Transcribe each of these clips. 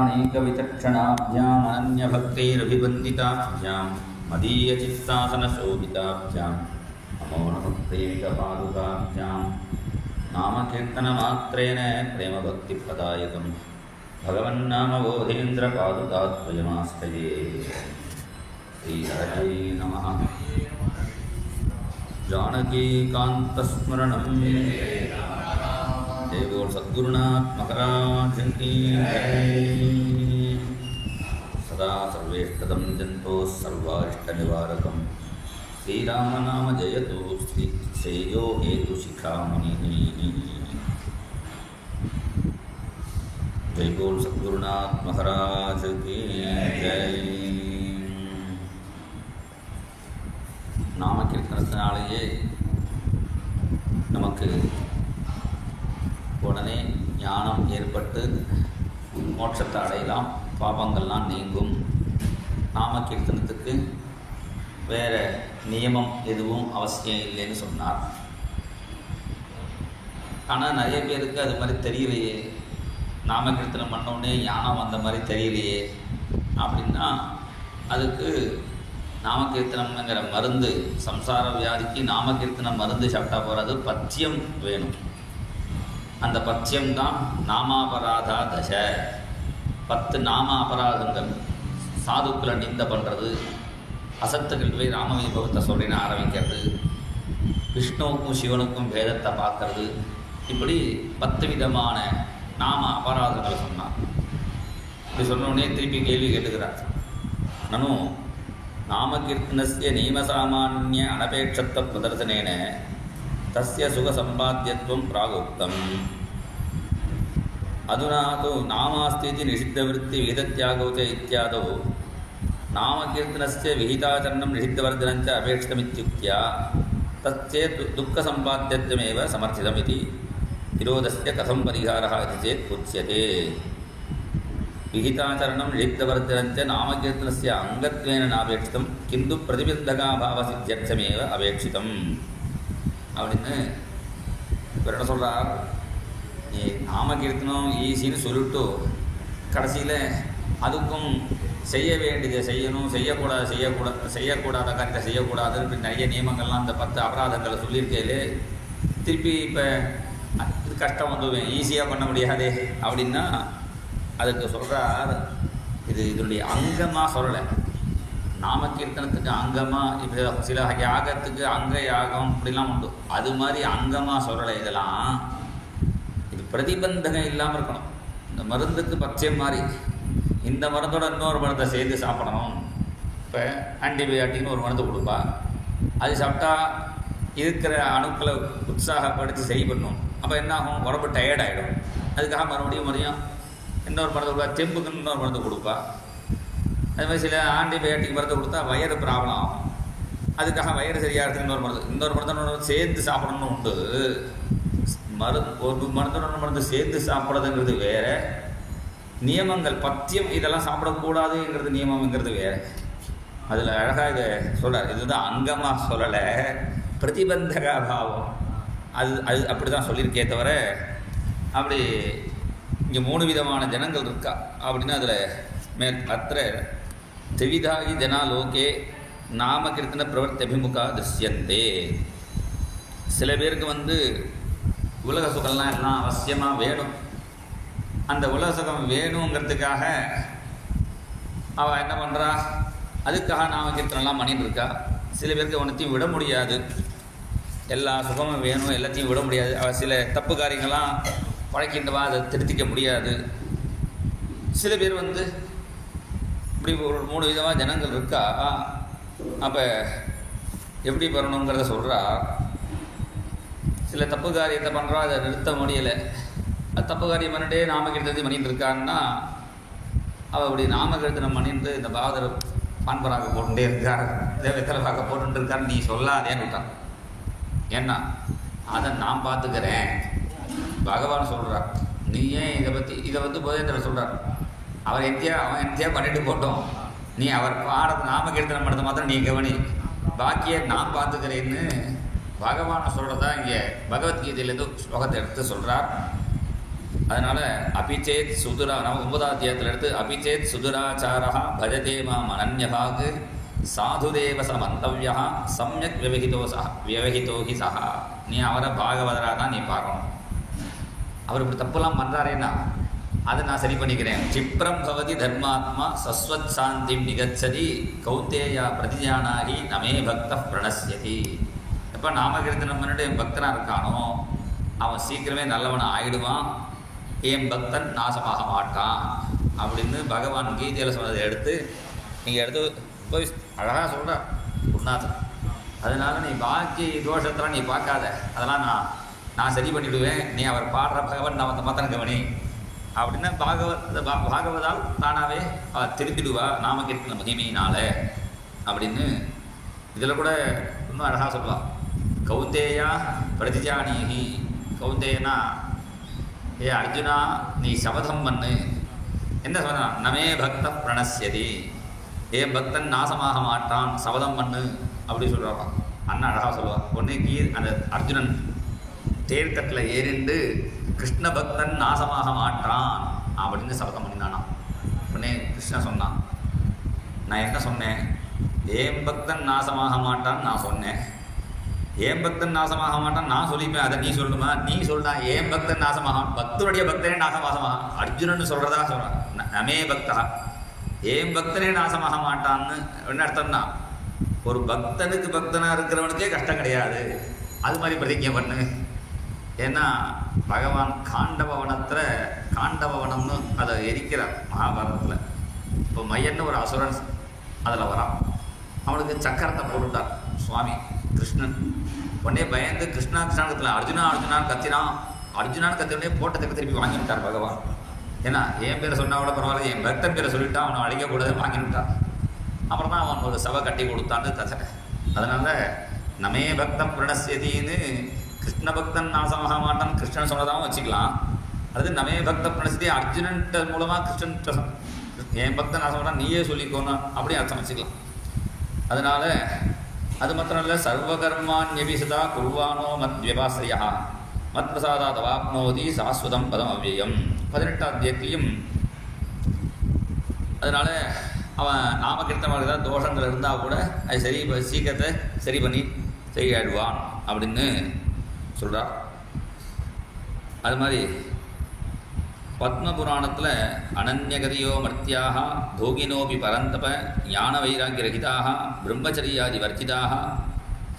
विद्यानेकविचक्षणाभ्याम् अनन्यभक्तिरभिवन्दिताभ्याम् मदीयचित्तासनशोभिताभ्याम् नमो नमः प्रेमिकपादुकाभ्याम् नामकीर्तनमात्रेण प्रेमभक्तिप्रदायकम् भगवन्नामबोधेन्द्रपादुकाद्वयमाश्रये श्रीहरये नमः। जानकीकान्तस्मरणं देवो सद्गुरुनाथ महाराज की सदा सर्वेष्टदं जन्तोः सर्वारिष्टनिवारकं श्रीराम नाम जयतु श्रेयो हेतुशिखामणिः। जय बोल सद्गुरुनाथ महाराज की जय। நாம கீர்த்தனத்தினாலேயே நமக்கு உடனே ஞானம் ஏற்பட்டு மோட்சத்தை அடையலாம், பாபங்கள்லாம் நீங்கும். நாம கீர்த்தனத்துக்கு வேறு நியமம் எதுவும் அவசியம் இல்லைன்னு சொன்னார். ஆனால் நிறைய பேருக்கு அது மாதிரி தெரியலையே, நாம கீர்த்தனம் பண்ணோடனே ஞானம் வந்த மாதிரி தெரியலையே அப்படின்னா அதுக்கு நாமகீர்த்தனம்ங்கிற மருந்து, சம்சார வியாதிக்கு நாமகீர்த்தனம் மருந்து சாப்பிட்டா போகிறது, பத்தியம் வேணும். அந்த பத்தியம்தான் நாமாபராதா தச. 10 நாம அபராதங்கள், சாதுக்களை நிந்த பண்ணுறது, அசத்துக்கள் போய் ராமவிபவத்தை சொல்லின்னு ஆரம்பிக்கிறது, விஷ்ணுவுக்கும் சிவனுக்கும் பேதத்தை பார்க்கறது, இப்படி 10 விதமான நாம அபராதங்களை சொன்னார். இப்படி சொன்னோடனே திருப்பி கேள்வி கேட்டுக்கிறார். நானும் நாமகீர்த்தனஸ்ய நியமசாமான்ய அனபேட்சத்வ பிரதர்சனேன தஸ்ய சுகசம்பாத்தியத்வம் பிராகுக்தம். அதுனா தु நாமாஸ்தீதி நிஷித்தவருத்தி விகிதத்யாகோ ச இத்யாதோ நாமகீர்த்தனஸ்ய விகிதாச்சரணம் நிஷித்தவர்தனஞ்ச அபேட்சிதமித்யுக்த்யா தஸ்ய துக்கசம்பாத்தியத்வமேவ சமர்த்திதமிதி விரோதஸ்ய கதம் பரிகாரः इति चेत् उच्यते। विहिताचरणं निषिद्धवर्धनञ्च नामकीर्तनस्य अंगत्वेन नापेक्षितं किन्तु प्रतिबन्धकाभावसिद्ध्यर्थमेव अपेक्षितम् அப்படின்னு இவர் என்ன சொல்கிறார், நாமகீர்த்தனம் ஈஸின்னு சொல்லிட்டு கடைசியில் அதுக்கும் செய்ய வேண்டியதை செய்யணும், செய்யக்கூடாத காரியத்தை செய்யக்கூடாதுன்னு இப்படி நிறைய நியமங்கள்லாம் இந்த 10 அபராதங்களை சொல்லியிருக்கையிலே திருப்பி இப்போ இது கஷ்டம் வந்துடுவேன், ஈஸியாக பண்ண முடியாதே அப்படின்னா அதுக்கு சொல்கிறார், இதனுடைய அங்கமாக சொல்லலை. நாமகீர்த்தனத்துக்கு அங்கமாக இப்போ சில யாகத்துக்கு அங்க யாகம் இப்படிலாம் உண்டு, அது மாதிரி அங்கமாக சொல்லலை. இதெல்லாம் இது பிரதிபந்தகம் இல்லாமல் இருக்கணும். இந்த மருந்துக்கு பச்சையம் மாதிரி இந்த மருந்தோட இன்னொரு மருந்தை சேர்த்து சாப்பிடணும். இப்போ ஆன்டிபயோட்டிக்னு ஒரு மருந்து கொடுப்பா, அது சாப்பிட்டா இருக்கிற அணுக்களை உற்சாகப்படுத்தி சரி பண்ணும். அப்போ என்ன ஆகும், உடம்பு டயர்டாகிடும். அதுக்காக மறுபடியும் இன்னொரு மருந்து கொடுப்பா, தெம்புக்குன்னு இன்னொரு மருந்து கொடுப்பா. அது மாதிரி சில ஆன்டிபயோட்டிக் மருந்து கொடுத்தா வயிறு ப்ராப்ளம் ஆகும், அதுக்காக வயிறு சரியாகிறதுக்கு இன்னொரு மருந்து சேர்த்து சாப்பிடணும்னு உண்டு. ஒரு மருந்து சேர்த்து சாப்பிட்றதுங்கிறது வேறு, நியமங்கள் பத்தியம் இதெல்லாம் சாப்பிடக்கூடாதுங்கிறது நியமங்கிறது வேறு. அதில் அழகாக இதை சொல்கிறார். இதுதான் அங்கமாக சொல்லலை, பிரதிபந்தகாபாவம் அது அப்படி தான் சொல்லியிருக்கே தவிர அப்படி இங்கே 3 விதமான ஜனங்கள் இருக்கா அப்படின்னா அதில் அத்த திவிதாகி ஜனா லோகே நாமகீர்த்தன பிரவர்த்தி அபிமுகா திருஷ்யந்தே. சில பேருக்கு உலக சுகம்லாம் எல்லாம் அவசியமாக வேணும். அந்த உலக சுகம் வேணுங்கிறதுக்காக அவள் என்ன பண்ணுறா, அதுக்காக நாமகீர்த்தனம்லாம் பண்ணிட்டு இருக்கா. சில பேருக்கு ஒன்றத்தையும் விட முடியாது, எல்லா சுகமும் வேணும், எல்லாத்தையும் விட முடியாது. அவள் சில தப்பு காரியங்கள்லாம் பழக்கின்றவா, அதை திருத்திக்க முடியாது. சில பேர் இப்படி ஒரு 3 விதமாக ஜனங்கள் இருக்கா. அப்போ எப்படி பண்ணணுங்கிறத சொல்கிறா. சில தப்பு காரியத்தை பண்ணுறா, அதை நிறுத்த முடியலை. அது தப்பு காரியம் பண்ணிட்டே நாமகீர்த்தனத்தை பண்ணிட்டு இருக்கான்னா அவள் அப்படி நாமகீர்த்தனம் பண்ணிட்டு இந்த பாகதர் பான்பராக போட்டுட்டே இருக்கார், வெத்தலைப்பாக போட்டுட்டு இருக்கான்னு நீ சொல்லாதேன்னு விட்டான். ஏன்னா அதை நான் பார்த்துக்கிறேன் பகவான் சொல்கிறார். நீ ஏன் இதை போதேந்திரர் சொல்கிறார், அவன் எந்தியா பண்ணிட்டு போட்டோம், நீ அவர் நாமகீர்த்தனம் பண்ணுறது மாத்திரம் நீ கவனி, பாக்கியை நான் பார்த்துக்கிறேன்னு பகவானை சொல்கிறதா இங்கே பகவத்கீதையிலேருந்து ஸ்லோகத்தை எடுத்து சொல்கிறார். அதனால் அபிச்சேத் சுதுரா நம்ம 9ஆம் அத்தியாயத்தில் எடுத்து அபிச்சேத் சுதுராச்சாரா பஜதே மாம் அனன்யபாக் சாதுதேவ ச மந்தவ்யா சம்யக் வியவஹிதோஹி சஹா. நீ அவரை பாகவதராக தான் நீ பார்க்கணும். அவர் இப்படி தப்புலாம் பண்ணுறாரேன்னா அதை நான் சரி பண்ணிக்கிறேன். சிப்ரம் பவதி தர்மாத்மா சஸ்வத் சாந்தி நிகச்சதி கௌந்தேயா பிரதிஜானாகி நமே பக்த பிரணஸ்யதி. எப்போ நாமகீர்த்தனம் பண்ணிட்டு என் பக்தனாக இருக்கானோ அவன் சீக்கிரமே நல்லவனாக ஆயிடுவான், என் பக்தன் நாசமாக மாட்டான் அப்படின்னு பகவான் கீதையில் சொன்னதை எடுத்து நீங்கள் எடுத்து போய் அழகாக சொல்கிறார் குருநாதன். அதனால் நீ பாக்கி தோஷத்தெல்லாம் நீ பார்க்காத, அதெல்லாம் நான் சரி பண்ணிவிடுவேன், நீ அவர் பாடுற பகவன் நான் மத்தன கவனி அப்படின்னா பாகவதால் தானாகவே திருத்திடுவா நாமகீர்த்தன மகிமையினால அப்படின்னு இதில் கூட இன்னும் அழகாக சொல்லலாம். கௌந்தேயா பிரதிஜானீஹி. கௌந்தேயனா ஏ அர்ஜுனா நீ சபதம் பண்ணு. என்ன சொன்னான்? நமே பக்த பிரணஸ்யதி, ஏன் பக்தன் நாசமாக மாட்டான் சபதம் பண்ணு அப்படி சொல்கிறான். அண்ணன் அழகாக சொல்லுவாள். உடனே அந்த அர்ஜுனன் தேர்கட்டில் ஏறிண்டு கிருஷ்ண பக்தன் நாசமாக மாட்டான் அப்படின்னு சபதம் பண்ணினானா. உடனே கிருஷ்ணன் சொன்னான், நான் என்ன சொன்னேன்? ஏன் பக்தன் நாசமாக மாட்டான்னு நான் சொன்னேன். ஏன் பக்தன் நாசமாக மாட்டான் நான் சொல்லிப்பேன், அதை நீ சொல்லணுமா? நீ சொல்றா ஏன் பக்தன் நாசமாக, பக்தனுடைய பக்தனே நாசமாக அர்ஜுனன் சொல்றதா சொல்றான். நமே பக்தா, ஏன் பக்தனே நாசமாக மாட்டான்னு என்ன அர்த்தம்னா, ஒரு பக்தனுக்கு பக்தனாக இருக்கிறவனுக்கே கஷ்டம் கிடையாது, அது மாதிரி பிரதிஜை பண்ணு. ஏன்னா பகவான் காண்டவவனம்னு அதை எரிக்கிறார் மகாபாரதத்தில். இப்போ மையன்னு ஒரு அசுரன் அதில் வரான், அவனுக்கு சக்கரத்தை போட்டுட்டார் சுவாமி கிருஷ்ணன். உடனே பயந்து கிருஷ்ணாக்கத்தில் அர்ஜுனான்னு கத்தினே போட்டதுக்கு திருப்பி வாங்கிவிட்டார் பகவான். ஏன்னா என் பேரை சொன்னால் கூட பரவாயில்ல, என் பக்தன் பேரை சொல்லிவிட்டான், அவனை அழிக்கக்கூடாது வாங்கிவிட்டான். அப்புறம் தான் அவன் ஒரு சபை கட்டி கொடுத்தான்னு கதை. அதனால் நமே பக்தம் பிரணஸ்யதின்னு கிருஷ்ண பக்தன் நாசமாக மாட்டான் கிருஷ்ணன் சொன்னதாகவும் வச்சுக்கலாம். அது நமே பக்த பிரணஸ்யதி அர்ஜுனன்ட்ட மூலமாக கிருஷ்ணன் என் பக்தன் நாசம் மாட்டான் நீயே சொல்லிக்கோணும் அப்படி அர்த்தம் வச்சுக்கலாம். அதனால் அது மாத்திரம் இல்லை, சர்வகர்மான்யபிசதா குர்வானோ மத் வியபாஸ்ரியா மத் பிரசாதாத் வாப்னோதி சாஸ்வதம் பதம் அவ்யயம். 18ஆம் அத்தியாயத்திலையும் அதனால் அவன் நாமகீர்த்தமாக ஏதாவது தோஷங்கள் இருந்தால் கூட அது சீக்கிரத்தை சரி பண்ணி செய்யாடுவான் அப்படின்னு சொல்கிறார். அது மாதிரி பத்ம புராணத்தில் அனன்யகதியோ மர்த்தியாக போகினோபி பரந்தப ஞான வைராக்கியரகிதாக பிரம்மச்சரியாதி வர்ஜிதாக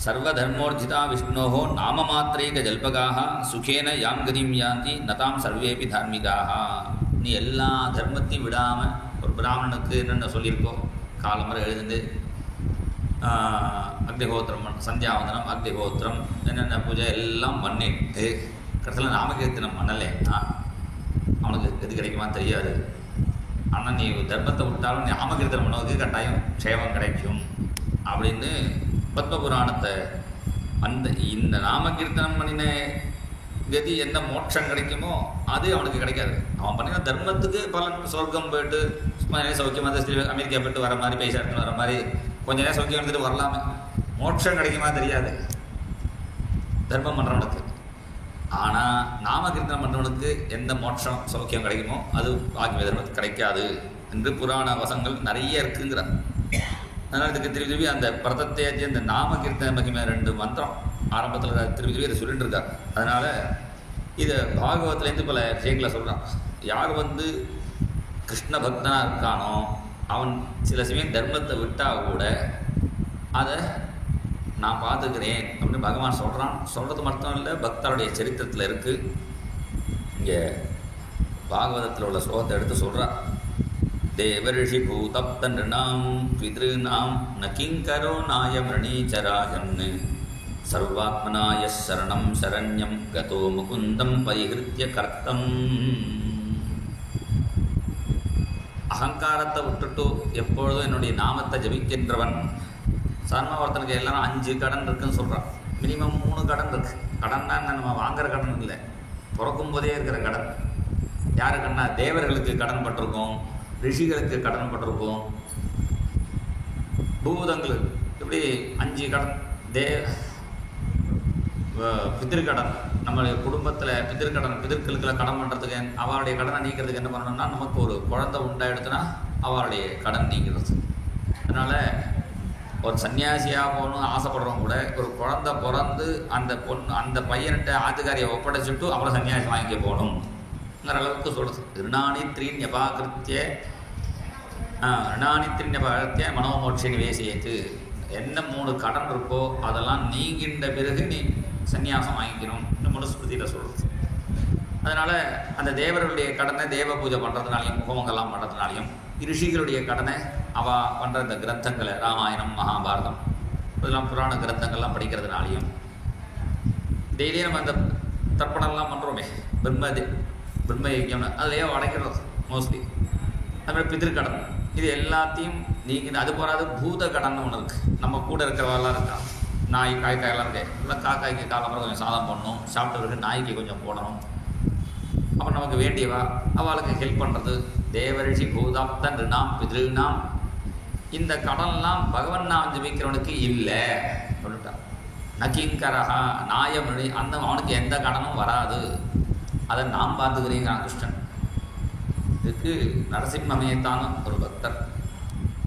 சர்வதர்மோர்ஜிதா விஷ்ணோஹோ நாமமாத்திரைக ஜல்பகாக சுகேன யாம் கதிம் யாந்தி நதாம் சர்வேபி தார்மிகாக. நீ எல்லா தர்மத்தையும் விடாமல், ஒரு பிராமணனுக்கு என்னென்ன சொல்லியிருக்கோம், காலம்பரை எழுந்து அக்னிஹோத்திரம் சந்தியாவந்தனம் அக்னிஹோத்திரம் என்னென்ன பூஜை எல்லாம் பண்ணிட்டு கடைசியில் நாமகீர்த்தனம் பண்ணலேன்னா அவனுக்கு எது கிடைக்குமா தெரியாது. ஆனால் நீ தர்மத்தை விட்டாலும் நீ நாமகீர்த்தனம் பண்ணவனுக்கு கட்டாயம் க்ஷேமம் கிடைக்கும் அப்படின்னு பத்மபுராணத்தை இந்த நாமகீர்த்தனம் பண்ணின கதி எந்த மோட்சம் கிடைக்குமோ அது அவனுக்கு கிடைக்காது. அவன் பண்ணின தர்மத்துக்கு பலன் சொர்க்கம் போயிட்டு சௌக்கியமாக அமெரிக்கா போய்ட்டு வர மாதிரி, பைசா எடுத்துன்னு வர மாதிரி கொஞ்ச நேரம் சௌக்கியம் எடுத்துகிட்டு வரலாமே. மோட்சம் கிடைக்குமா தெரியாது தர்மம் பண்ணுறவனுக்கு. ஆனால் நாமகீர்த்தனம் பண்ணுறவனுக்கு எந்த மோட்சம் சௌக்கியம் கிடைக்குமோ அது ஆத்மீய தர்மத்துக்கு கிடைக்காது என்று புராண வசங்கள் நிறைய இருக்குங்கிறார். அதனால் இதுக்கு திருப்பி அந்த பிரதத்தை இந்த நாமகீர்த்தன மகிமை 2 மந்திரம் ஆரம்பத்தில் திருப்பி இதை சொல்லிட்டு இருக்கார். அதனால் இதை பாகவத்துலேருந்து பல விஷயங்களை சொல்கிறான். யார் கிருஷ்ண பக்தனாக இருக்கானோ அவன் சில சமயம் தர்மத்தை விட்டால் கூட அதை நான் பார்த்துக்கிறேன் அப்படின்னு பகவான் சொல்கிறான். சொல்கிறது மட்டும் இல்லை, பக்தருடைய சரித்திரத்தில் இருக்குது. இங்கே பாகவதத்தில் உள்ள ஸ்லோகத்தை எடுத்து சொல்கிறார். தேவரிஷி பூதப்த நிருணாம் பித்ருநாம் நகிங்கரோ நாயமிரணீச்சராஜன்னு சர்வாத்மனாய சரணம் சரண்யம் கதோ முகுந்தம் பரிஹிருத்ய கர்த்தம். அகங்காரத்தை விட்டுட்டு எப்பொழுதும் என்னுடைய நாமத்தை ஜபிக்கின்றவன். சாதாரணமாக ஒருத்தனுக்கு எல்லாரும் 5 கடன் இருக்குன்னு சொல்கிறான். மினிமம் 3 கடன் இருக்குது. கடன்னா நம்ம வாங்குகிற கடன் இல்லை, பிறக்கும் போதே இருக்கிற கடன். யாருக்குன்னா தேவர்களுக்கு கடன் பட்டிருக்கோம், ரிஷிகளுக்கு கடன் பட்டிருக்கோம், பூதங்களுக்கு இப்படி 5 கடன். பித்திருக்கடன் நம்மளுடைய குடும்பத்தில் பிதர்களுக்கெல்லாம் கடன் பண்ணுறதுக்கு அவருடைய கடனை நீக்கிறதுக்கு என்ன பண்ணணும்னா நமக்கு ஒரு குழந்தை உண்டாயிடுச்சுன்னா அவருடைய கடன் நீங்கிறது. அதனால் ஒரு சன்னியாசியாக போகணும்னு ஆசைப்படுறவங்க கூட ஒரு குழந்தை பிறந்து அந்த பையன்கிட்ட ஆத்துக்காரியை ஒப்படைச்சிட்டு அவரை சன்னியாசி வாங்கிக்க போகணுங்கிற அளவுக்கு சொல்கிறது. ரிணானித்ரீன் யபாகிருத்திய மனோமோட்ச நிவேசியத்து. என்ன 3 கடன் இருக்கோ அதெல்லாம் நீங்கின்ற பிறகு நீ சன்னியாசம் வாங்கிக்கணும் இந்த மனுஸ்மிருதியில் சொல்கிறது. அதனால் அந்த தேவர்களுடைய கடனை தேவ பூஜை பண்ணுறதுனாலையும் ஹோமங்கள்லாம் பண்ணுறதுனாலையும் ரிஷிகளுடைய கடனை அவள் பண்ணுற இந்த கிரந்தங்களை ராமாயணம் மகாபாரதம் இதெல்லாம் புராண கிரந்தங்கள்லாம் படிக்கிறதுனாலையும் டெய்லியும் நம்ம அந்த தர்ப்பணம்லாம் பண்ணுறோமே பிரம்ம யஜ்யம்னு அதுலேயே அடைக்கிறது மோஸ்ட்லி. அதுமாதிரி பிதிர்கடன் இது எல்லாத்தையும் நீங்கள் அது போகாது பூத கடன் ஒன்று இருக்குது. நம்ம கூட இருக்கிறவெல்லாம் இருக்கா நாய் காய்க்காயெல்லாம் இருக்கு இல்லை காக்காய்க்கு காலம்பரம் கொஞ்சம் சாதம் பண்ணணும், சாப்பிட்டு பிறகு நாய்க்கு கொஞ்சம் போடணும். அப்புறம் நமக்கு வேண்டியவா அவளுக்கு ஹெல்ப் பண்ணுறது தேவரிஷி பூதாப்த நிருணாம் பிதிருநாம். இந்த கடன்லாம் பகவன் நாம் ஜபிக்கிறவனுக்கு இல்லை சொல்லிட்டான். நக்கிங்கரஹா நாயமொழி அந்த அவனுக்கு எந்த கடனும் வராது, அதை நாம் பார்த்துக்கிறீங்கிறான் கிருஷ்ணன். இதுக்கு நரசிம்மமேத்தான ஒரு பக்தர்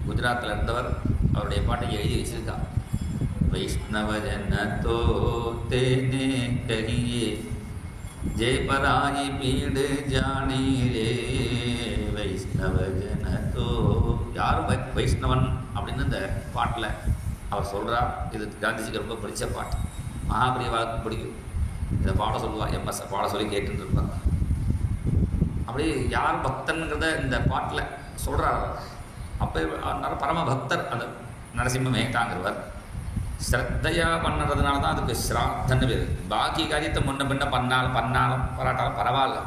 குஜராத்தில் இருந்தவர் அவருடைய பாட்டை எழுதி வச்சிருக்கார். वैष्णव जन तो तेने कहिए जय पराई पीड़ जाने रे வைஷ்ணவ ஜன தோ. யார் வைஷ்ணவன் அப்படின்னு இந்த பாட்டில் அவர் சொல்கிறார். இது காந்திஜிக்கு ரொம்ப பிடிச்ச பாட்டு, மகாபிரிவாவுக்கு பிடிக்கும். இதை பாட சொல்லுவாள், எம்எஸ் பாட சொல்லி கேட்டுட்டு இருப்பாங்க. அப்படி யார் பக்தன்கிறத இந்த பாட்டில் சொல்கிறார். அப்போ அதனால பரம பக்தர் அந்த நரசிம்ம மேகாங்கிறவர். ஸ்ரத்தையாக பண்ணுறதுனால தான் அதுக்கு ஸ்ராத்தன்னு பேர். பாக்கி காரியத்தை முன்ன பின்ன பண்ணாலும் பராட்டாலும் பரவாயில்ல,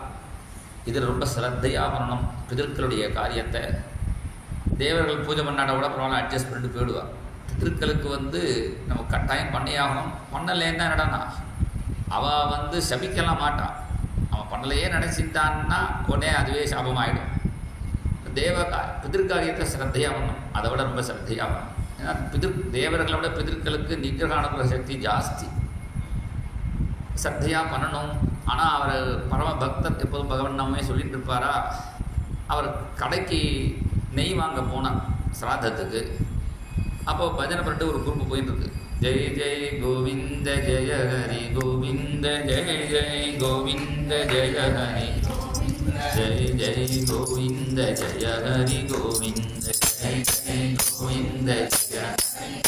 இதில் ரொம்ப ஸ்ரத்தையாக பண்ணணும். பிதர்களுடைய காரியத்தை தேவர்கள் பூஜை பண்ணாட கூட பரவாயில்ல அட்ஜஸ்ட் பண்ணிட்டு போயிடுவார். பிதர்களுக்கு நம்ம கட்டாயம் பண்ணியாகணும். பண்ணலேன்னா என்னடானா அவள் சபிக்கலாம் மாட்டான். அவன் பண்ணலையே நினச்சிட்டான்னா உடனே அதுவே சாபமாயிடும். பிதிர்காரியத்தை ஸ்ரத்தையாக பண்ணணும், அதை விட ரொம்ப ஸ்ரத்தையாக பண்ணணும். ஏன்னா தேவர்களை விட பிதர்களுக்கு நிகிரகாணுகிற சக்தி ஜாஸ்தி. ஸ்ரத்தையாக பண்ணணும். ஆனால் அவர் பரம பக்தர், எப்போதும் பகவன் நாமே சொல்லிட்டு இருப்பாரா. அவர் கடைக்கு நெய் வாங்க போனார் சிராதத்துக்கு. அப்போ பஜனை பண்ணிட்டு ஒரு குரூப்பு போயிட்டு இருக்கு. ஜெய் ஜெய் கோவிந்த ஜெய ஹரி கோவிந்த ஜெய் ஜெய் கோவிந்த ஜெய ஹரி ஜெய் ஜெய் கோவிந்த ஜெய ஹரி கோவிந்த ஜெய் ஜெய் கோவிந்த ஜெய ஜெய்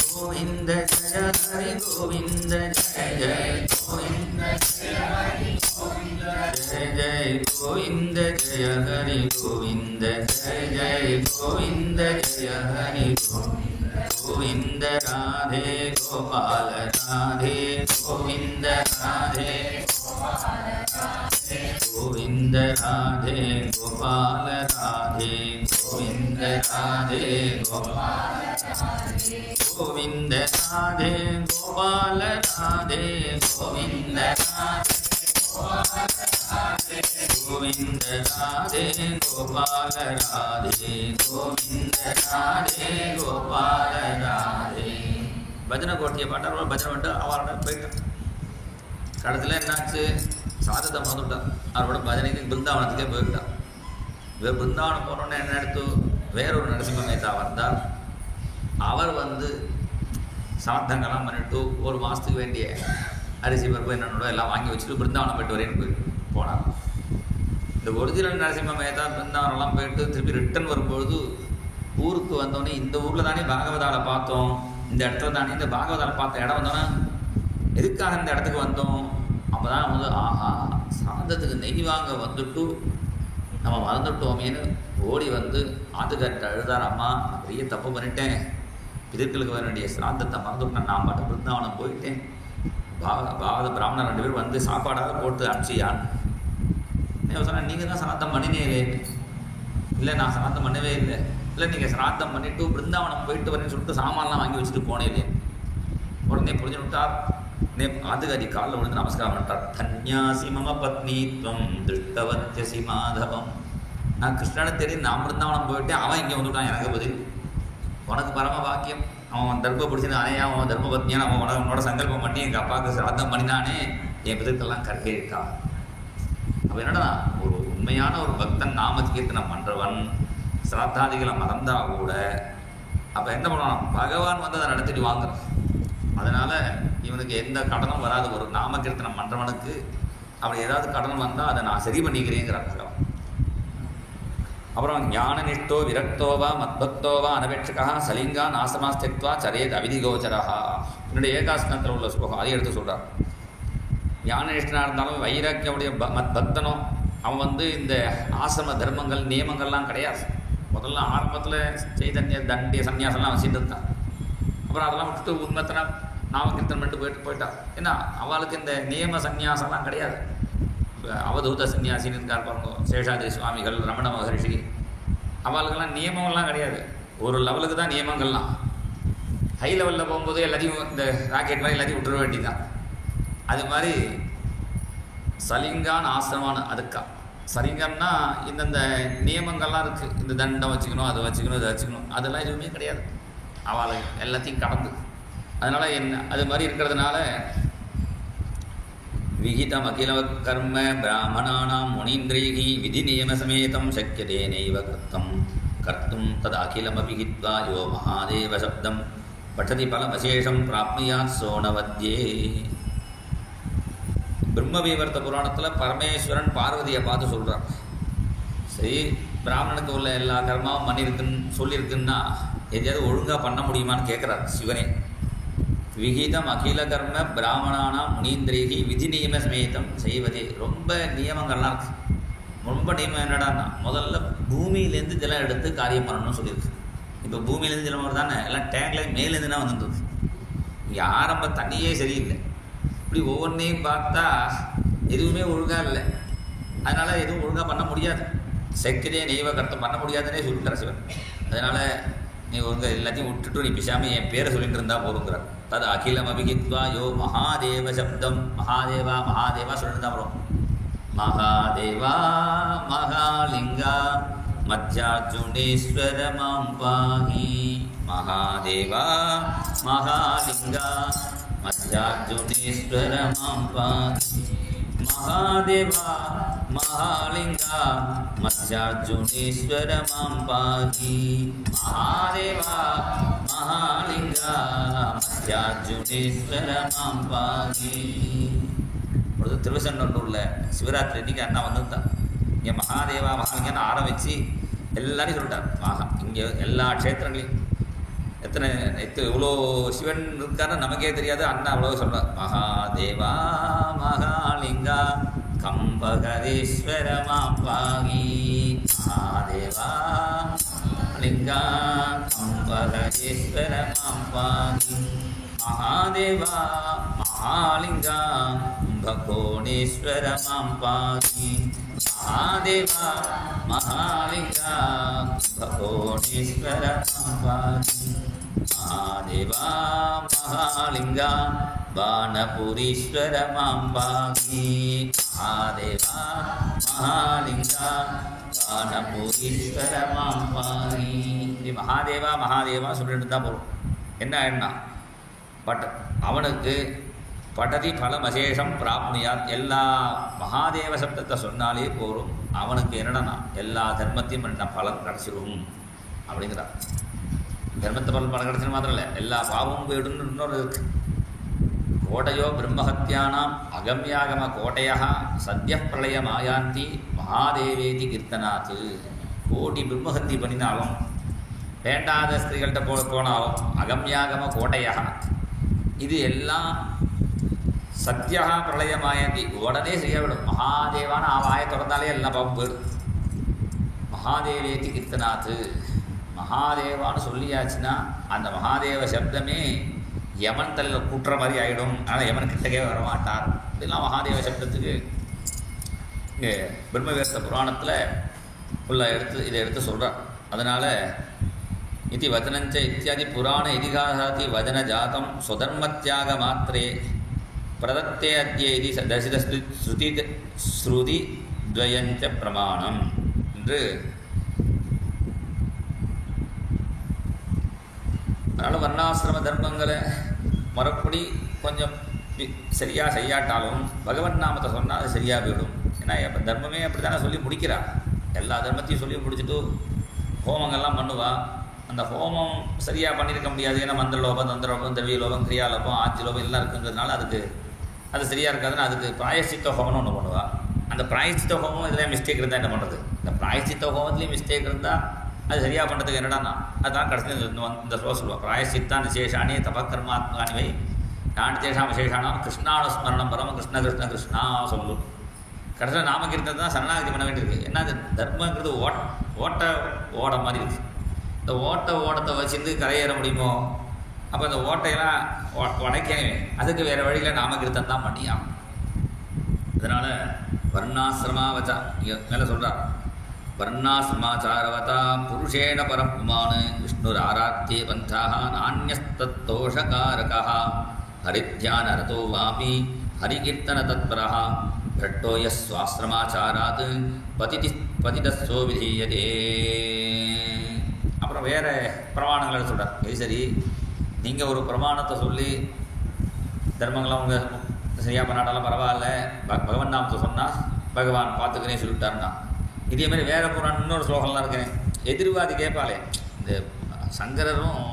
கோவிந்த ஜெய ஹரி கோவிந்த ஜெய் ஜெய் கோவிந்த ஜெய ஹரி ஜெய் ஜெய் கோவிந்த ஜெய ஹரி கோவிந்த ஜெய் ஜெய் கோவிந்த ஜெய ஹரி கோவிந்த ராதே கோபால ராதே கோவிந்த ராதே கோவிந்த ராதே கோபால ராதே கோவிந்த ராதே கோபால கோவிந்த ராதே கோபால ராதே கோவிந்த கோவிந்த ராதே கோபால ராதே கோவிந்த ராதே கோபால ராதே. பஜனை கோட்டியை பாட்டார். பஜனை பண்ணிட்டு அவரோட போயிட்டான். கடைசியில் என்னாச்சு, சாதத்தை மறந்துவிட்டான். அவரோட பஜனைக்கு பிருந்தாவனத்துக்கே போயிட்டான். பிருந்தாவனம் போனோன்னே என்ன எடுத்து வேறொரு நரசிம்ம மேத்தா வந்தார். அவர் சாத்தங்கள்லாம் பண்ணிட்டு ஒரு மாதத்துக்கு வேண்டிய அரிசி பருப்பு என்னோட எல்லாம் வாங்கி வச்சுட்டு பிருந்தாவனம் போய்ட்டு வரேன்னு போனார். இந்த ஒரிஜினல் நரசிம்ம மேத்தா பிருந்தாவனம்லாம் போயிட்டு திருப்பி ரிட்டன் வரும்பொழுது ஊருக்கு வந்தோடனே இந்த ஊரில் தானே பாகவதால பார்த்தோம், இந்த இடத்துல தானே இந்த பாகவதால பார்த்த இடம் வந்தோன்னா எதுக்காக இந்த இடத்துக்கு வந்தோம். அப்போ தான் ஆஹா சாதத்துக்கு நெய் வாங்க வந்துட்டு நம்ம மறந்துட்டோமேன்னு ஓடி ஆத்துக்கார்ட்ட அழுதார். அம்மா நான் பெரிய தப்பு பண்ணிட்டேன், பிதர்களுக்கு வர வேண்டிய சிராந்தத்தை மறந்துவிட்டேன், நான் பாட்டு பிருந்தாவனம் போயிட்டேன். பாவத பிராமணர் 2 பேர் சாப்பாடாக போட்டு அனுப்பிச்சியான்னு சொன்னேன். நீங்கள் தான் சிராந்தம் பண்ணினே இல்லை, நான் சிராந்தம் பண்ணவே இல்லை. இல்லை நீங்கள் சிராந்தம் பண்ணிவிட்டு பிருந்தாவனம் போயிட்டு வரேன்னு சொல்லிட்டு சாமான்லாம் வாங்கி வச்சுட்டு போனேன். உடனே புரிஞ்சு விட்டார். ஆத்துக்காரி காலில் விழுந்து நமஸ்காரம் பண்ணிட்டார். தன்யாசி மம பத்னி துவம் திருஷ்டவத்யசி மாதவம். நான் கிருஷ்ணனை தேடி நான் பிருந்தாவனம் போயிட்டேன், அவன் இங்கே வந்துவிட்டான். எனக்கு பதில் உனக்கு பரம பாக்கியம். அவன் தர்ம பிடிச்சின்னு அணையா அவன் தர்மபத்னியான அவனோட சங்கல்பம் பண்ணி எங்கள் அப்பாவுக்கு சிராதம் பண்ணினானே என் பிதற்கெல்லாம் கற்கேட்டான். அப்போ என்னடா ஒரு உண்மையான ஒரு பக்தன் நாம கீர்த்தனம் பண்ணுறவன் சிராத்தாதிகளை மறந்தா கூட அப்போ என்ன பண்ணுவான், பகவான் வந்து அதை நடத்திட்டு வாங்குறான். அதனால் இவனுக்கு எந்த கடனும் வராது. ஒரு நாம கீர்த்தனம் பண்ணுறவனுக்கு அப்படி ஏதாவது கடன் வந்தால் அதை நான் சரி பண்ணிக்கிறேங்கிறான் பகவான். அப்புறம் ஞானநிஷ்டோ விரக்தோவா மத்பக்தோவா அனபேட்சகா சலிங்கா நாசமாஸ்தித்வா சரேத் அவிதிகோச்சரஹா. என்னுடைய ஏகாசனத்தில் உள்ள ஸ்லோகம் அதை எடுத்து சொல்கிறார். ஞானநிஷ்டனாக இருந்தாலும் வைராக்கியமுடைய பக்தனோ அவன் வந்து இந்த ஆசிரம தர்மங்கள் நியமங்கள்லாம் கிடையாது. முதல்ல ஆரம்பத்தில் சைதன்ய தண்டிய சன்னியாசம்லாம் வச்சுட்டு இருந்தான். அப்புறம் அதெல்லாம் விட்டுட்டு உண்மத்தனை நாமகீர்த்தனம் பண்ணிட்டு போயிட்டான். ஏன்னா அவளுக்கு இந்த நியம சன்னியாசம்லாம் கிடையாது. அவதூத சன்னியாசின்னு இருக்கார் பாருங்க, சேஷாதிரி சுவாமிகள், ரமண மகரிஷி, அவளுக்கெல்லாம் நியமங்கள்லாம் கிடையாது. ஒரு லெவலுக்கு தான் நியமங்கள்லாம். ஹை லெவலில் போகும்போது எல்லாத்தையும் இந்த ராக்கெட் மாதிரி எல்லாத்தையும் விட்டுற வேண்டியதான். அது மாதிரி சலிங்கான் ஆசிரமான அதுக்கா சலிங்கம்னா இந்தந்த நியமங்கள்லாம் இருக்குது. இந்த தண்டம் வச்சுக்கணும், அதை வச்சுக்கணும், இதை வச்சுக்கணும், அதெல்லாம் எதுவுமே கிடையாது. அவளை எல்லாத்தையும் கடந்து அதனால் என்ன அது மாதிரி இருக்கிறதுனால விகிதம் அகில கர்ம பிராமணானாம் முனீந்திரைகி விதி நியம சமேதம் சக்கியதே நைவ கர்த்தம் கர்த்தும் தது அகிலமபி ஹித்வா யோ மகாதேவ சப்தம் பட்டதி பலமசேஷம் பிராப்னுயாத் சோனவத்யே. பிரம்மவீவர்த்த புராணத்தில் பரமேஸ்வரன் பார்வதியை பார்த்து சொல்கிறான், சரி பிராமணனுக்கு உள்ள எல்லா கர்மாவும் பண்ணியிருக்குன்னு சொல்லியிருக்குன்னா எதையாவது ஒழுங்காக பண்ண முடியுமான்னு கேட்குறார் சிவனே. விகிதம் அகில கர்ம பிராமணானா முனீந்திரேகி விதி நியம சமேதம் செய்வதே. ரொம்ப நியமங்கள்லாம் இருக்குது. ரொம்ப நியமம் என்னடான்னா முதல்ல பூமியிலேருந்து ஜலம் எடுத்து காரியம் பண்ணணும்னு சொல்லியிருக்கு. இப்போ பூமியிலேருந்து ஜலம் வருதானே எல்லாம் டேங்க்லேருந்து மேலேருந்து தான் வந்துருந்தது. இங்கே ஆரம்ப தண்ணியே சரியில்லை. இப்படி ஒவ்வொன்றையும் பார்த்தா எதுவுமே ஒழுங்காக இல்லை. அதனால் எதுவும் ஒழுங்காக பண்ண முடியாது. செக்கதே நெய்வ கர்த்தம் பண்ண முடியாதுன்னே சொல்லிட்டார் சிவன். அதனால் நீ ஒழுங்காக எல்லாத்தையும் விட்டுட்டு நீ பிசாமல் என் பேரை சொல்லிட்டு இருந்தால் போதுங்கிறார். தது அகிலம் அபிகித்வா யோ மகாதேவ சப்தம். மகாதேவா மகாதேவா சொல்லிட்டு தான் வரும். மகாதேவா மகாலிங்கா மத்யார்ஜுனேஸ்வர மாம் பாகி. மகாதேவா மகாலிங்கா மத்யார்ஜுனேஸ்வர மாம் பாகி. மகாதேவா மகாலிங்கா மத்யார்ஜுனேஸ்வர மாம் பாகி. மகாதேவா மகாலிங்கா மத்யார்ஜுனேஸ்வர மாம் பாகி. ஒரு திருவசன்னூரில் சிவராத்திரி அன்றைக்கி அண்ணா வந்திருந்தான். இங்கே மகாதேவா மகாலிங்கன்னு ஆரம்பித்து எல்லாரையும் சொல்லிட்டார். இங்கே எல்லா க்ஷேத்திரங்களையும் எவ்வளோ சிவன் இருக்காருன்னு நமக்கே தெரியாது. அண்ணா அவ்வளோ சொல்கிறார். மகாதேவா மகாலிங்கா கம்பகரேஸ்வர மாம் பாகி. மகாதேவா லிங்கா கம்பகரேஸ்வர மாம் பாகி. மகாதேவா மகாலிங்கா கும்பகோணேஸ்வர மாம் பாகி. மகாதேவா மகாலிங்கா கும்பகோணேஸ்வர மாம் பாகி. மகாதேவா மகாலிங்கா பானபுரீஸ்வர மாம் பாகி. மகாதேவா மகாலிங்கா பானபுரீஸ்வர மாம் பாகி. இப்படி மகாதேவா மகாதேவா சொல்லிட்டு தான் போகிறோம். என்ன பட் அவனுக்கு படதி பலமசேஷம் பிராப்னியார். எல்லா மகாதேவ சப்தத்தை சொன்னாலே போகும். அவனுக்கு என்னடனா எல்லா தர்மத்தையும் பண்ண பலன் கிடச்சிடும் அப்படிங்கிறார். தர்மத்தை பலன் கிடச்சிடும் மாத்திரம் இல்லை, எல்லா பாவமும் போயிடுன்னு இன்னொரு இருக்கு. கோட்டையோ பிரம்மஹத்தியானாம் அகம்யாகம கோட்டையா சத்ய பிரளய மாயாந்தி மகாதேவேதி கீர்த்தனாத்து. கோடி பிரம்மஹத்தி பண்ணினாலும் வேண்டாத ஸ்திரீகள்கிட்ட போனாலும் அகம்யாகம கோட்டையா இது எல்லாம் சத்யா பிரளய மாயாந்தி உடனே செய்யவிடும். மகாதேவான வாயை திறந்தாலே எல்லாம் பாவம் போயிடும். மகாதேவேதி கீர்த்தனாத்து. மகாதேவான்னு சொல்லியாச்சுன்னா அந்த மகாதேவ சப்தமே யமன் தலையில் கூட்டுற மாதிரி ஆகிடும். ஆனால் யமன் கிட்டக்கே வரமாட்டார். இதெல்லாம் மகாதேவ சப்தத்துக்கு இங்கே பிரம்மவேர்த்த புராணத்தில் உள்ள இதை எடுத்து சொல்கிறார். அதனால் இது வதனஞ்ச இத்தியாதி புராண இதிகாசாதி வதன ஜாதம் சுதர்மத்தியாக மாத்திரே பிரதத்தே அத்திய இது தரிசித ஸ்ருதி துவயஞ்ச பிரமாணம் என்று அதனால் வர்ணாசிரம தர்மங்களை மறுபடி கொஞ்சம் சரியாக செய்யாட்டாலும் பகவன் நாமத்தை சொன்னால் அது சரியாக போயிடும். ஏன்னா எப்போ தர்மமே அப்படி தானே சொல்லி முடிக்கிறா. எல்லா தர்மத்தையும் சொல்லி முடிச்சுட்டு ஹோமங்கள்லாம் பண்ணுவா. அந்த ஹோமம் சரியாக பண்ணியிருக்க முடியாது. ஏன்னா மந்திரலோபம், தந்திரலோபம், திரவியலோபம், கிரியாலோபம், ஆட்சிலோபம் எல்லாம் இருக்குங்கிறதுனால அது சரியாக இருக்காதுன்னு அதுக்கு பிராயசித்த ஹோமம்னு ஒன்று பண்ணுவாள். அந்த பிராயசித்த ஹோமம் இதில் மிஸ்டேக் இருந்தால் என்ன பண்ணுறது? இந்த பிராயசித்த ஹோமத்துலேயும் மிஸ்டேக் இருந்தால் அது சரியாக பண்ணுறதுக்கு என்னடான்னா அதுதான் கடைசி இந்த சொல்லுவாள். பிராயசித்தான் விசேஷானி தபக்கர்மாத்மானிவை நான் தேஷாம் விசேஷானாம் கிருஷ்ணானுஸ்மரணம் பரம கிருஷ்ண கிருஷ்ண கிருஷ்ணா சொல்லும். கடைசியில் நாமகீர்த்தனை தான் சரணாகதி பண்ண வேண்டியிருக்கு. ஏன்னா அது தர்மங்கிறது ஓட மாதிரி இருக்குது. இந்த ஓட்டத்தை வச்சுருந்து கரையேற முடியுமோ? அப்போ இந்த ஓட்டையெல்லாம் உடைக்கவே அதுக்கு வேறு வழியில் நாமகீர்த்தம் தான் பண்ணியாகும். அதனால் வர்ணாசிரமாவச்சா இங்கே மேலே சொல்கிறார், வர்ணாசிரமாச்சாரவதா புருஷேண பரப்புமான் விஷ்ணுர் ஆராத்தியே பந்தாக நானியஸ்தோஷகாரகா ஹரித்யானரதோ வாபி ஹரிகீர்த்தன தத்பரः பிரட்டோ யஸ்வாஸ்ரமாச்சாராத் பதிதஸ்ஸோ விதீயதே. அப்புறம் வேறு பிரமாணங்களை சொல்கிறார். இது சரி, நீங்கள் ஒரு பிரமாணத்தை சொல்லி தர்மங்களாம் உங்கள் சரியாக பண்ணாட்டாலும் பரவாயில்ல, பகவன் நாமத்தை சொன்னால் பகவான் பார்த்துக்கிறேன் சொல்லிட்டாருன்னா, இதேமாதிரி வேறு புராணம் இன்னொரு ஸ்லோகம்லாம் இருக்கேன். எதிர்வாதி கேட்பாளே, இந்த சங்கரரும்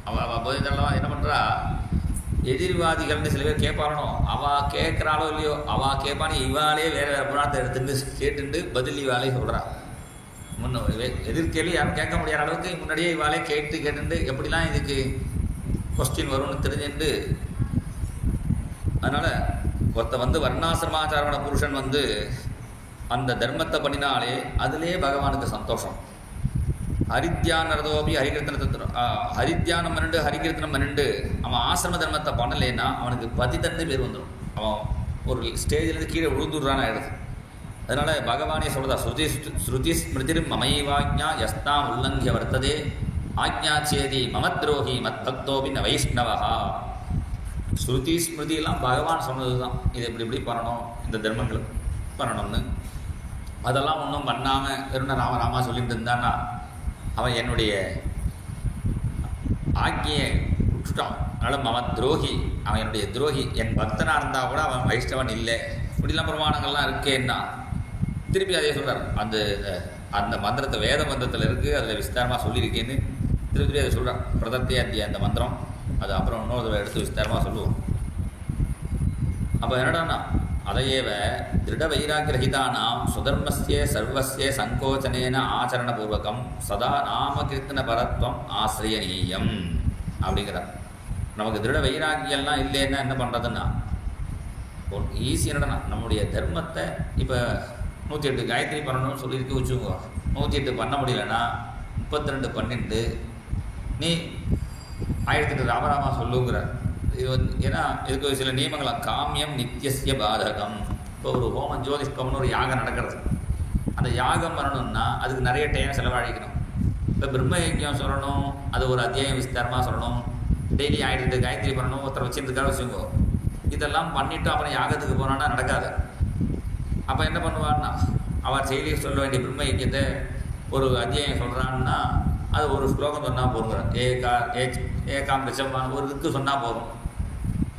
அவள் போதெல்லாம் என்ன பண்ணுறா, எதிர்வாதிகள்னு சில பேர் கேட்பாளனோ, அவள் கேட்குறாளோ இல்லையோ, அவள் கேட்பானே இவாளே வேறு புராணத்தை எடுத்துட்டு கேட்டுட்டு பதில் இவாளே சொல்கிறா. எதிர்கேள்வி யாரும் கேட்க முடியாத அளவுக்கு முன்னாடியே இவாளே கேட்டுட்டு எப்படிலாம் இதுக்கு கொஸ்டின் வரும்னு தெரிஞ்சுட்டு, அதனால் ஒருத்த வர்ணாசிரமாச்சாரமான புருஷன் அந்த தர்மத்தை பண்ணினாலே அதிலே பகவானுக்கு சந்தோஷம். ஹரித்யானரதோபி ஹரிகீர்த்தனம் ஹரித்யானம் பண்ணிட்டு ஹரிகீர்த்தனம் பண்ணிட்டு அவன் ஆசிரம தர்மத்தை பண்ணலேன்னா அவனுக்கு பதிதன்னு பேர் வந்துடும். அவன் ஒரு ஸ்டேஜிலேருந்து கீழே விழுந்துடுறான்னு ஆகிடுது. அதனால் பகவானே சொல்கிறதா, ஸ்ருதி ஸ்மிருதிர் மமைவாஜ்ஞா யஸ்தாம் உல்லங்கிய வர்த்ததே ஆஜ்ஞா சேதி மமத்ரோஹி மத் பக்தோபி ந வைஷ்ணவா. ஸ்ருதி ஸ்மிருதியெல்லாம் பகவான் சொன்னது தான், இது இப்படி பண்ணணும், இந்த தர்மங்கள் பண்ணணும்னு. அதெல்லாம் ஒன்றும் பண்ணாமல் வெறும் ராமராமா சொல்லிட்டு இருந்தான்னா அவன் என்னுடைய ஆக்கியை விட்டுட்டான். அதனால் மம துரோகி, அவன் என்னுடைய துரோகி. என் பக்தனாக இருந்தால் கூட அவன் வைஷ்ணவன் இல்லை. இப்படிலாம் பிரமாணங்கள்லாம் இருக்கேன்னா திருப்பி அதே சொல்கிறார். அந்த மந்திரத்தை வேத மந்திரத்தில் இருக்குது, அதில் விஸ்தாரமாக சொல்லியிருக்கேன்னு திருப்பி அதை சொல்கிறார். பிரதத்தே அத்திய அந்த மந்திரம், அது அப்புறம் இன்னொரு எடுத்து விஸ்தாரமாக சொல்லுவோம். அப்போ என்னடான்னா அதையேவ திருட வைராக்கியரகிதானாம் சுதர்மஸ்ய சர்வஸ்ய சங்கோச்சனேன ஆச்சரணபூர்வகம் சதா நாமகீர்த்தன பரத்வம் ஆசிரியனீயம் அப்படிங்கிறார். நமக்கு திருட வைராக்கியெல்லாம் இல்லைன்னா என்ன பண்ணுறதுன்னா ஈஸி என்னடனா நம்முடைய தர்மத்தை இப்போ 108 காயத்ரி பண்ணணும்னு சொல்லியிருக்கு வச்சுக்கோங்க. 108 பண்ண முடியலன்னா 32 பண்ணிட்டு நீ 1008 ராமராமா சொல்லுங்கிறார். இது ஏன்னா இதுக்கு சில நியமங்களாம். காமியம் நித்தியசிய பாதகம். இப்போ ஒரு ஹோமம் ஜோதிஷ்கம்னு ஒரு யாகம் நடக்கிறது. அந்த யாகம் வரணும்னா அதுக்கு நிறைய டைம் செலவழிக்கணும். இப்போ பிரம்ம யஜ்யம் சொல்லணும், அது ஒரு அத்தியாயம் விஸ்தாரமாக சொல்லணும், டெய்லி 1008 காயத்ரி பண்ணணும், ஒருத்தர் வச்சுருக்காரு வச்சுக்கோ. இதெல்லாம் பண்ணிவிட்டு அப்புறம் யாகத்துக்கு போனான்னா நடக்காது. அப்போ என்ன பண்ணுவான்னா அவர் செய்தி சொல்ல வேண்டிய பிரம்ம யஜ்யத்தை ஒரு அத்தியாயம் சொல்கிறான்னா அது ஒரு ஸ்லோகம் சொன்னால் போதுங்கிறார். ஏகாம் ரிஷபான் ஒரு இதுக்கு சொன்னால் போதும்.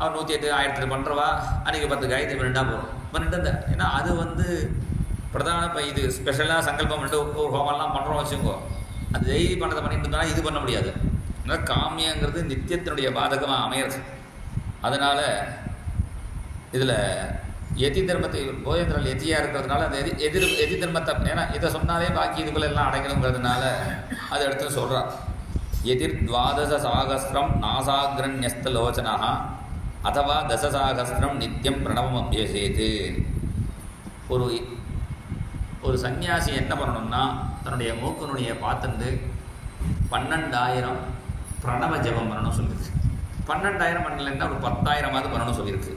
அவர் 108 1008 பண்ணுறவா அன்றைக்கி 10 காயத்ரி பண்ணிட்டா போதும். பண்ணிட்டு ஏன்னா அது பிரதான இப்போ இது ஸ்பெஷலாக சங்கல்பம் பண்ணிட்டு ஒரு ஹோமெல்லாம் பண்ணுறோம் வச்சுக்கோ. அது டெய்லி பண்ணுறதை பண்ணிட்டு இருந்தாலும் இது பண்ண முடியாது. அதனால் காமியங்கிறது நித்தியத்தினுடைய பாதகமாக அமையிறது. அதனால் இதில் எதி தர்மத்தை போதேந்திரல் எதியாக இருக்கிறதுனால அந்த எதி தர்மத்தை, ஏன்னா இதை சொன்னாலே பாக்கி இதுக்குள்ள எல்லாம் அடைக்கணுங்கிறதுனால அதை எடுத்து சொல்கிறான். எதிர் 12 சாகஸ்திரம் நாசாகிரண்யஸ்தலோச்சனா அதுவா 10 சாகஸ்திரம் நித்தியம் பிரணவம் அபியசேது. ஒரு சன்னியாசி என்ன பண்ணணும்னா தன்னுடைய மூக்கனுடைய பார்த்துட்டு 12,000 பிரணவ ஜபம் பண்ணணும் சொல்லியிருக்கு. 12,000 பண்ணலைன்னா ஒரு 10,000 பண்ணணும்னு சொல்லியிருக்கு.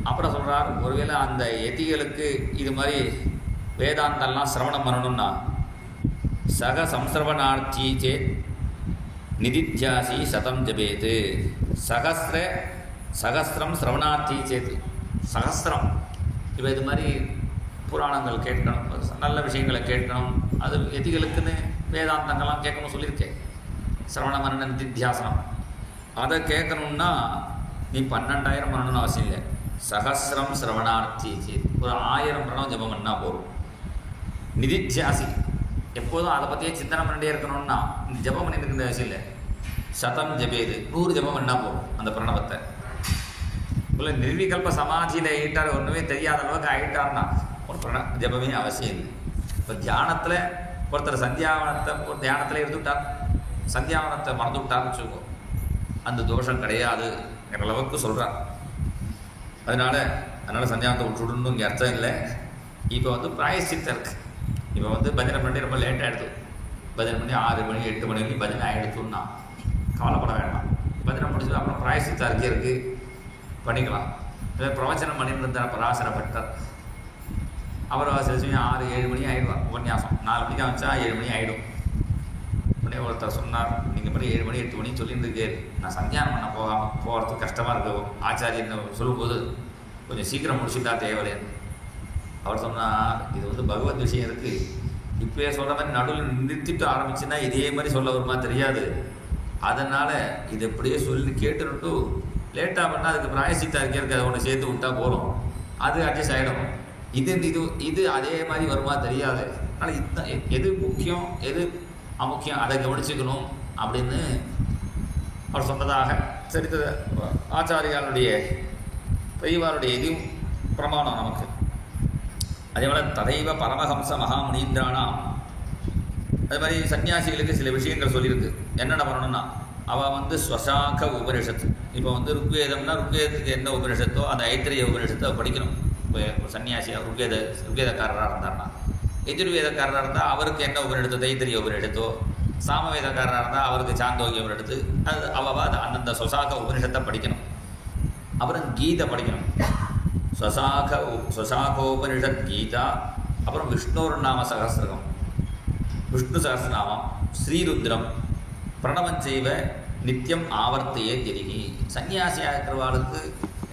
அப்புறம் சொல்கிறார், ஒருவேளை அந்த எதிகளுக்கு இது மாதிரி வேதாந்தெல்லாம் சிரவணம் பண்ணணும்னா சக சம்சிரவணார்த்தி சேத் நிதித்தியாசி சதம் ஜபேது. சகஸ்திரம் சிரவணார்த்தி சேத் சகஸ்திரம். இப்போ இது மாதிரி புராணங்கள் கேட்கணும், நல்ல விஷயங்களை கேட்கணும், அது எதிகளுக்குன்னு வேதாந்தங்கள்லாம் கேட்கணும்னு சொல்லியிருக்கேன். சிரவண மரண நிதித்தியாசனம். அதை கேட்கணுன்னா நீ 12,000 பண்ணணும்னு அவசியம் இல்லை. சகசிரம் சிரவணார்த்தி ஒரு 1000 பிரணவம் ஜபம் பண்ணால் போகும். நிதித்தியாசி எப்போதும் அதை பற்றியே சிந்தனை பண்ணிட்டே இருக்கணும்னா இந்த ஜபம் பண்ணிட்டு இருக்க அவசியம் இல்லை. சதம் ஜபேது 100 ஜபம் பண்ணால் போகும் அந்த பிரணவத்தை. இல்லை நிர்விகல்ப சமாதியில் ஆகிட்டார், ஒன்றுமே தெரியாத அளவுக்கு ஆகிட்டார்னா ஒரு ஜபமே அவசியம் இல்லை. இப்போ தியானத்தில் ஒருத்தர் சந்தியாவனத்தை ஒரு தியானத்தில் இருந்துவிட்டார், சந்தியாவனத்தை மறந்து விட்டார்னு வச்சுக்கோ, அந்த தோஷம் கிடையாதுங்கிற அளவுக்கு சொல்கிறார். அதனால் சந்தியாவனத்தை விட்டுடணும் இங்கே அர்த்தம் இல்லை. இப்போ வந்து பிராயசித்தம் இருக்குது. இப்போ வந்து பஜனை பண்ணி ரொம்ப லேட்டாக எடுத்து பஜனை பண்ணி 6 மணி 8 மணி வரைக்கும் பஜனை ஆகிடுச்சுன்னா கவலைப்பட வேண்டாம். பஜனை முடிச்சது அப்புறம் பிராயசித்தம் இருக்குது பண்ணிக்கலாம். பிரவச்சனம் பண்ணிட்டு இருந்தார் பராசர பட்டர். அவர் சில சமயம் 6-7 மணி ஆகிடுவார் உபன்யாசம். 4 மணிக்கு வச்சா 7 மணி ஆகிடும். உடனே ஒருத்தர் சொன்னார், நீங்கள் பண்ணி 7 மணி 8 மணி சொல்லிட்டு இருக்கே, நான் சந்தியானம் பண்ண போகிறதுக்கு கஷ்டமாக இருக்கு, ஆச்சாரியன்னு சொல்லும்போது கொஞ்சம் சீக்கிரம் முடிச்சுட்டா தேவையில்லைன்னு. அவர் சொன்னார், இது வந்து பகவத் விஷயம் இருக்குது, இப்போயே சொல்கிற மாதிரி நடுவில் நிறுத்திட்டு ஆரம்பிச்சுன்னா இதே மாதிரி சொல்ல வருமா தெரியாது. அதனால் இது எப்படியே சொல்லி கேட்டுட்டு லேட்டாக பண்ணால் அதுக்கு பிராயசித்தா இருக்கிறதுக்கு அதை ஒன்று சேர்த்து விட்டால் போகிறோம், அது அட்ஜஸ்ட் ஆகிடும். இது அதே மாதிரி வருமா தெரியாது. அதனால் இதுதான் எது முக்கியம் எது அமுக்கியம் அதை கவனிச்சுக்கணும் அப்படின்னு அவர் சொன்னதாக சரித்திர ஆச்சாரியாளுடைய பெரியவாருடைய இதுவும் பிரமாணம் நமக்கு. அதே போல் ததைவ பரமஹம்ச மகாமுனீந்திரானாம், அது மாதிரி சன்னியாசிகளுக்கு சில விஷயங்கள் சொல்லியிருக்கு. என்னென்ன பண்ணணும்னா அவள் வந்து ஸ்வசாக உபனிஷத்து, இப்போ வந்து ருக்வேதம்னா ருக்வேதத்துக்கு என்ன உபனிஷத்தோ அந்த ஐத்திரிய உபனிஷத்தை படிக்கணும். இப்போ சன்னியாசியாக ருக்வேதக்காரராக இருந்தார்னா, எதிர்வேதக்காரராக இருந்தால் அவருக்கு என்ன உபனிஷத்தோ தைத்திரிய உபனிஷத்தோ, சாமவேதக்காரராக இருந்தால் அவருக்கு சாந்தோக்கிய உபனிஷத்து, அது அவள் அந்தந்த ஸ்வசாக உபனிஷத்தை படிக்கணும். அப்புறம் கீதை படிக்கணும். ஸ்வசாகோபனிஷத் கீதா, அப்புறம் விஷ்ணோர் நாம சகசிரகம், விஷ்ணு சகசிரநாமம், ஸ்ரீருத்ரம், பிரணவம் செய்வ நித்தியம் ஆவர்த்தையே தெரிகி. சன்னியாசியாக இருக்கிறவாளுக்கு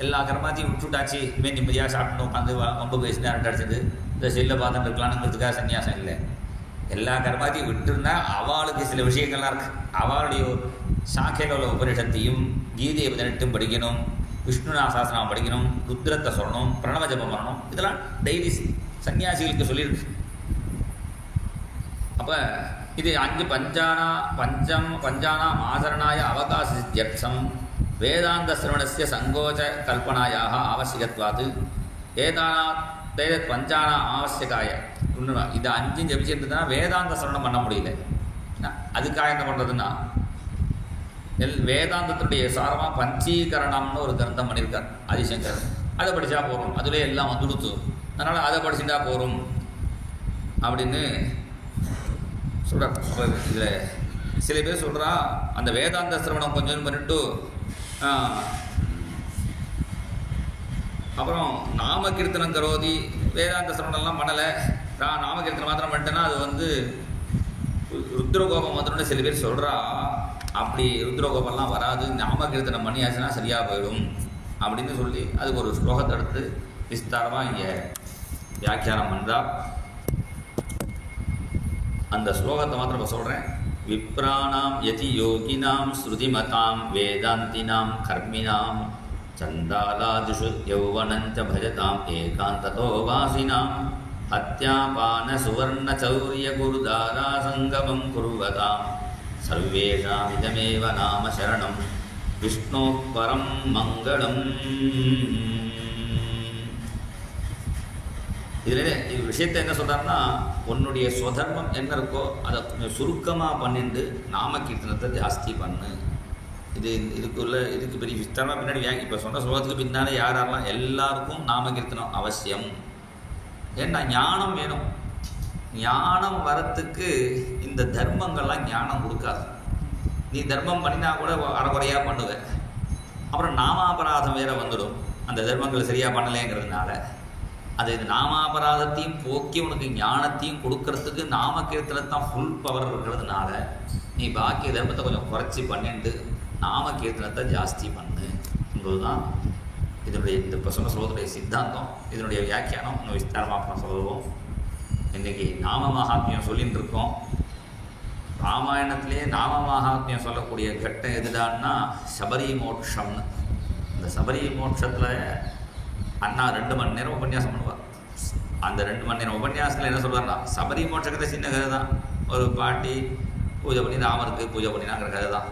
எல்லா கர்மாத்தையும் விட்டுட்டாச்சு, இனிமேல் நிம்மதியாக சாப்பிட்டு உட்காந்து ரொம்ப பேசி நேரம் அடிச்சது இந்த செல்லை பார்த்துட்டு இருக்கலாம்ங்கிறதுக்காக சன்னியாசம் இல்லை. எல்லா கர்மாத்தையும் விட்டுருந்தா அவளுக்கு சில விஷயங்கள்லாம் இருக்குது. அவளுடைய சாக்கையில் உள்ள உபனிஷத்தையும் கீதையை 18 படிக்கணும், விஷ்ணு சாஸ்திரம் படிக்கணும், ருத்ரத்தை சொல்லணும், பிரணவ ஜபம் பண்ணணும். இதெல்லாம் டெய்லி சன்னியாசிகளுக்கு சொல்லியிருக்கு. அப்போ இது 5 பஞ்சானாம் ஆசரணாய அவகாசித்யர்த்தம் வேதாந்த சிரவணஸ்ய சங்கோச்ச கல்பனாயாக ஆவசியத்வாது ஏதானாத் பஞ்சானாம் ஆவசியகாய. இது 5 ஜபிச்சிருந்ததுன்னா வேதாந்த சிரவணம் பண்ண முடியல. அதுக்காக என்ன பண்ணுறதுன்னா வேதாந்தத்துடைய சாரமாக பஞ்சீகரணம்னு ஒரு கிரந்தம் பண்ணியிருக்கார் ஆதிசங்கர். அதை படித்தா போகிறோம், அதுலேயே எல்லாம் வந்துடுத்து, அதனால் அதை படிச்சுட்டா போகிறோம் அப்படின்னு சொல்கிறார். அப்போ இதில் சில பேர் சொல்கிறா அந்த வேதாந்த சிரவணம் கொஞ்சம் பண்ணிட்டு அப்புறம் நாம கீர்த்தனம் கரோதி, வேதாந்த சிரவணம்லாம் பண்ணலை, நாம கீர்த்தனம் மாத்திரம் பண்ணிட்டேன்னா அது வந்து ருத்ரகோபம் வந்துடும் சில பேர் சொல்கிறா. அப்படி ருத்ரகோபம்லாம் வராது, நாம கீர்த்தனம் பண்ணியாச்சுன்னா சரியாக போயிடும் அப்படின்னு சொல்லி அதுக்கு ஒரு ஸ்லோகத்தை எடுத்து விஸ்தாரமாக இங்கே வியாக்கியானம் பண்ணுறா. அந்த ஸ்லோகத்தை மாத்திரம் இப்போ சொல்கிறேன். விப்ராணாம் யதி யோகினாம் ஸ்ருதிமதாம் வேதாந்தினாம் கர்மினாம் சண்டாலாதிஷு யௌவனஞ்ச பஜதாம் ஏகாந்ததோ வாசினாம் ஹத்யாபான சுவர்ண சௌரிய குருதாரா சங்கமம் குருவதாம் சர்வேஷாமிதமேவ நாம சரணம் விஷ்ணோ பரம் மங்களம். இதில் இது விஷயத்தை என்ன சொல்கிறாருன்னா, உன்னுடைய ஸ்வதர்மம் என்ன இருக்கோ அதை கொஞ்சம் சுருக்கமாக பண்ணிட்டு நாம கீர்த்தனத்தை ஜாஸ்தி பண்ணு. இதுக்கு பெரிய விஸ்தாரமாக பின்னாடி இப்போ சொன்ன ஸ்லோகத்துக்கு பின்னாடி யாரெல்லாம் எல்லாருக்கும் நாம கீர்த்தனம் அவசியம். ஏன்னா ஞானம் வேணும். ஞானம் வரத்துக்கு இந்த தர்மங்கள்லாம் ஞானம் கொடுக்காது. நீ தர்மம் பண்ணினா கூட அறகுறையாக பண்ணுவேன், அப்புறம் நாமாபராதம் வேறு வந்துடும் அந்த தர்மங்களை சரியாக பண்ணலைங்கிறதுனால. அது இந்த நாமாபராதத்தையும் போக்கி உனக்கு ஞானத்தையும் கொடுக்கறதுக்கு நாம கீர்த்தனத்தான் ஃபுல் பவர் இருக்கிறதுனால நீ பாக்கிய தர்மத்தை கொஞ்சம் குறைச்சி பண்ணிட்டு நாம கீர்த்தனத்தை ஜாஸ்தி பண்ணு என்பதுதான் இதனுடைய இந்த இப்போ சொன்ன ஸ்லோகத்துடைய சித்தாந்தம். இதனுடைய வியாக்கியானம் இன்னும் விஸ்தாரமாக சொல்லுவோம். இன்றைக்கி நாம மகாத்மியம் சொல்லின்னு இருக்கோம். ராமாயணத்திலே நாம மகாத்மியம் சொல்லக்கூடிய கட்டம் எதுதான்னா சபரி மோட்சம்னு. இந்த சபரி மோட்சத்தில் அண்ணா 2 மணி நேரம் உபன்யாசம் பண்ணுவார். அந்த 2 மணி நேரம் உபன்யாசத்தில் என்ன சொல்வார்னா, சபரி மோட்சத்தை சின்ன கதை தான், ஒரு பாட்டி பூஜை பண்ணி ராமருக்கு பூஜை பண்ணினாங்கிற கதை தான்.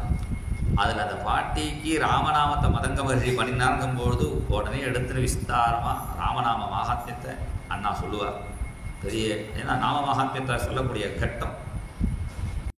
அதில் அந்த பாட்டிக்கு ராமநாமத்தை மதங்க மகிழ்ச்சி பண்ணினாங்கும்பொழுது உடனே எடுத்துட்டு விஸ்தாரமாக ராமநாம மகாத்மியத்தை அண்ணா சொல்லுவார். பெரிய ஏன்னா நாம மகாத்மியத்தை சொல்லக்கூடிய கட்டம்